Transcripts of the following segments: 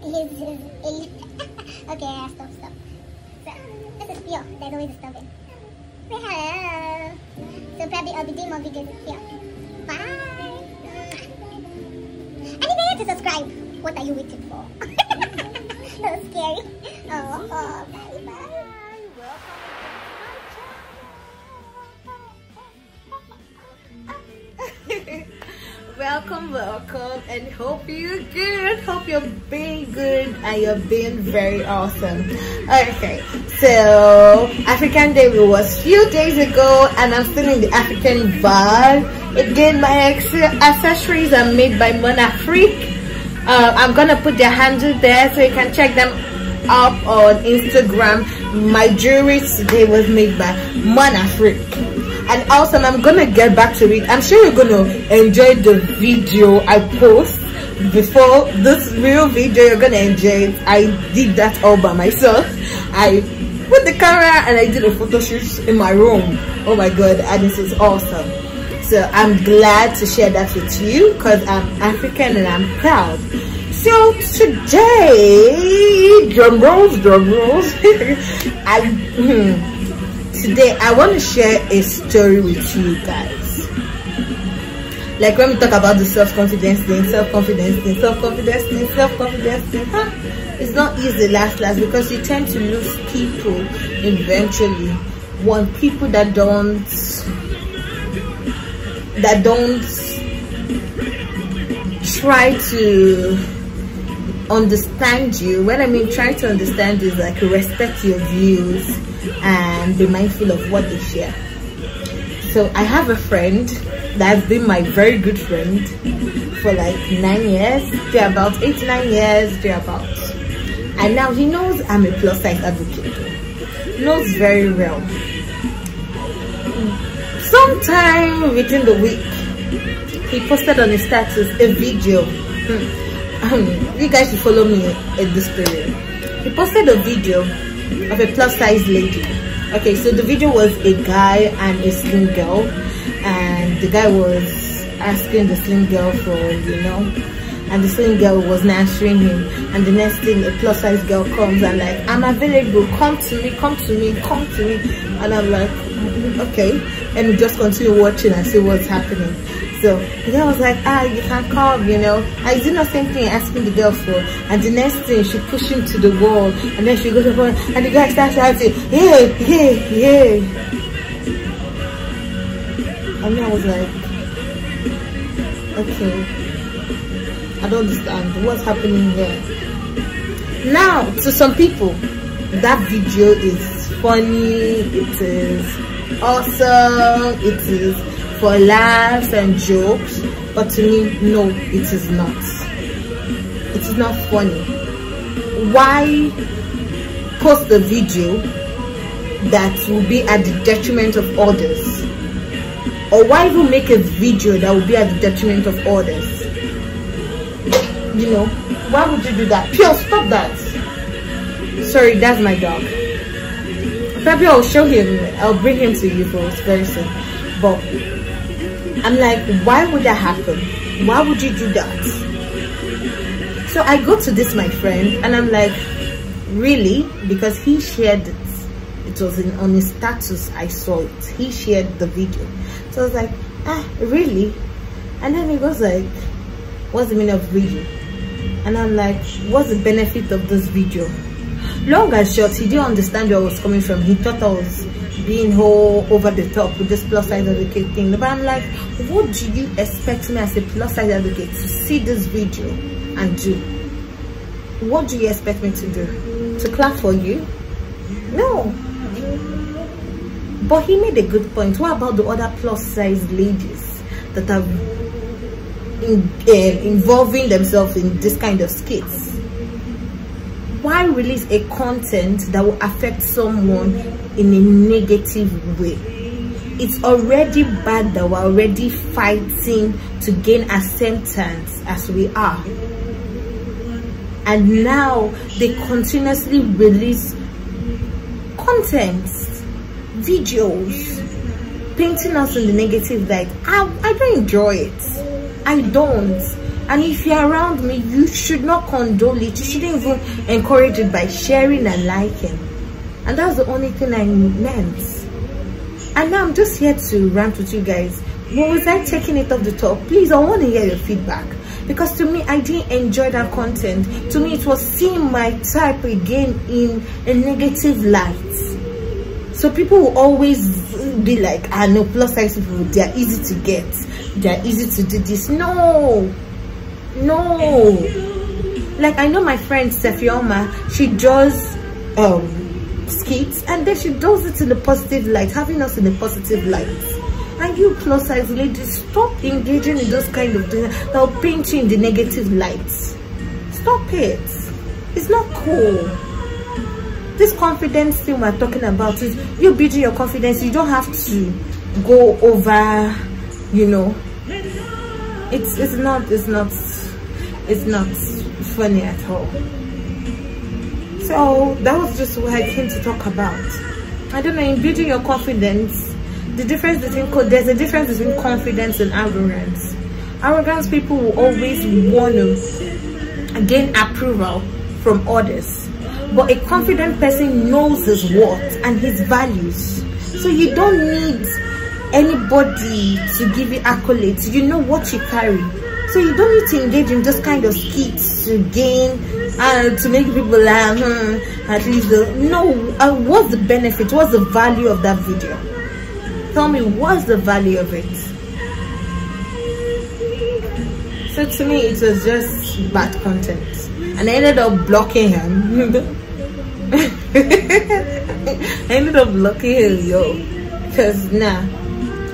Okay, stop. So, this is Pio. There's always disturbing. Say hello. So probably I'll be doing more videos with Pio. Bye. And if you need to subscribe, what are you waiting for? So scary. Oh, bye bye. Welcome, and hope you're good. Hope you're being good and you're being very awesome. Okay, so African Day was few days ago, and I'm still in the African vibe. Again, my accessories are made by Monafrique. I'm gonna put their handle there so you can check them up on Instagram. My jewelry today was made by Monafrique. And awesome, I'm gonna get back to it. I'm sure you're gonna enjoy the video I post before this real video. You're gonna enjoy it. I did that all by myself. I put the camera and I did a photo shoot in my room. Oh my god, and this is awesome. So I'm glad to share that with you because I'm African and I'm proud. So today, drum rolls. Today I want to share a story with you guys. Like when we talk about the self-confidence thing, it's not easy last because you tend to lose people eventually. One, people that don't try to understand you. When I mean try to understand is like respect your views and be mindful of what they share. So I have a friend that's been my very good friend for like 9 years. They're about 8-9 years, thereabouts. And now he knows I'm a plus size advocate. He knows very well. Sometime within the week, he posted on his status a video. You guys should follow me in this period. He posted a video of a plus size lady. Okay, so the video was a guy and a slim girl, and the guy was asking the slim girl for, and the slim girl was not answering him, and the next thing a plus size girl comes and like, I'm available, come to me, and I'm like, okay, and we just continue watching and see what's happening. So the guy was like, you can come, I did the same thing asking the girl for, and the next thing she pushed him to the wall, and then she goes up and the guy starts shouting, hey. And I was like, okay, I don't understand what's happening here. Now, to some people, that video is funny, it is awesome, it is for laughs and jokes, but to me, no, it is not. It is not funny. Why post a video that will be at the detriment of others? Or why even make a video that will be at the detriment of others? Why would you do that? Pure, stop that. Sorry, that's my dog. Probably I'll show him, I'll bring him to you folks very soon. But I'm like, why would that happen? Why would you do that? So I go to this my friend and I'm like, really? Because he shared it. It was on his status, I saw it. He shared the video. So I was like, really? And then he goes like, what's the meaning of really? And I'm like, what's the benefit of this video? Long and short, he didn't understand where I was coming from. He thought I was being whole over the top with this plus size advocate thing. But I'm like, what do you expect me as a plus size advocate to see this video and do? What do you expect me to do? To clap for you? No. But he made a good point. What about the other plus size ladies that are involving themselves in this kind of skits? Why release a content that will affect someone in a negative way? It's already bad that we're already fighting to gain acceptance as we are, and now they continuously release contents, videos painting us in the negative light. I don't enjoy it. I don't. And if you're around me, you should not condole it. You shouldn't even encourage it by sharing and liking. And that's the only thing I meant. And now I'm just here to rant with you guys. What was I taking it off the top? Please, I want to hear your feedback. Because to me, I didn't enjoy that content. To me, it was seeing my type again in a negative light. So people will always be like, I know plus size people, they are easy to get. They are easy to do this. No. Like, I know my friend Sefioma, she does skits, and then she does it in the positive light, having us in the positive light. And you plus size ladies, stop engaging in those kind of things that will paint you in the negative light. Stop it. It's not cool. This confidence thing we're talking about is you building your confidence. You don't have to go over, you know. It's not funny at all. So that was just what I came to talk about. I don't know, in building your confidence, the difference between there's a difference between confidence and arrogance. Arrogance people will always want to gain approval from others, but a confident person knows his worth and his values. So you don't need anybody to give you accolades. You know what you carry. So you don't need to engage in this kind of skits to gain to make people laugh. At least no. What's the benefit? What's the value of that video? Tell me, what's the value of it? So to me, it was just bad content, and I ended up blocking him. I ended up blocking him, because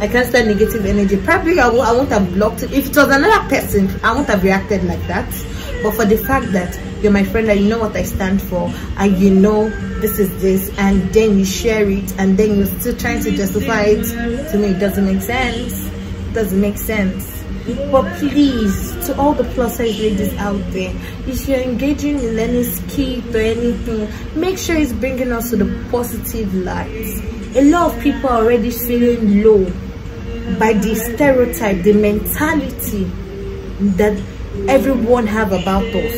I can't stand negative energy. Probably I won't have blocked it. If it was another person, I won't have reacted like that. But for the fact that you're my friend and you know what I stand for, and you know this is this, and then you share it, and then you're still trying to justify it, to me it doesn't make sense. It doesn't make sense. But please, to all the plus size ladies out there, if you're engaging in any skit or anything, make sure it's bringing us to the positive light. A lot of people are already feeling low by the stereotype, the mentality that everyone have about us.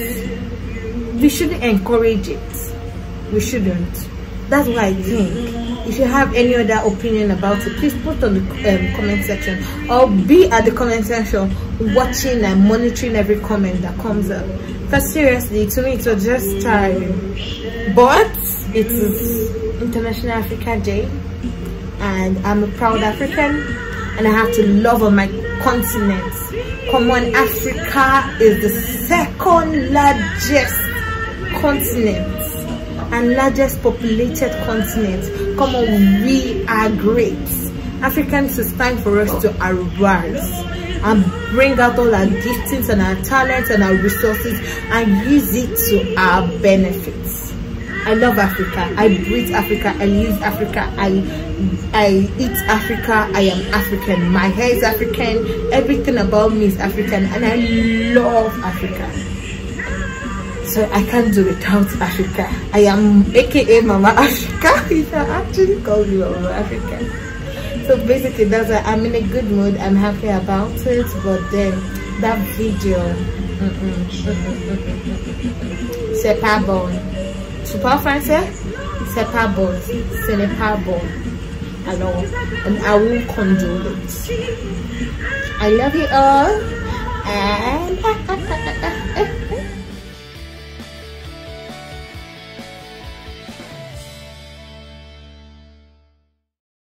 We shouldn't encourage it. We shouldn't. That's why I think if you have any other opinion about it, please put on the comment section, or be at the comment section watching and monitoring every comment that comes up. Because seriously, to me it was just tiring. But it is International Africa Day, and I'm a proud African, and I have to love on my continent. Come on, Africa is the second largest continent and largest populated continent. Come on, we are great. Africans, it's time for us to arise and bring out all our giftings and our talents and our resources and use it to our benefits. I love Africa. I breathe Africa. I live Africa. I eat Africa. I am African. My hair is African. Everything about me is African, and I love Africa. So I can't do without Africa. I am AKA Mama Africa. You can actually call me Mama Africa. So basically, that's why I'm in a good mood. I'm happy about it. But then that video, c'est pas bon. Tu parles français? C'est pas bon. Ce n'est pas bon. Alors, and I won't condone it. I love you all, and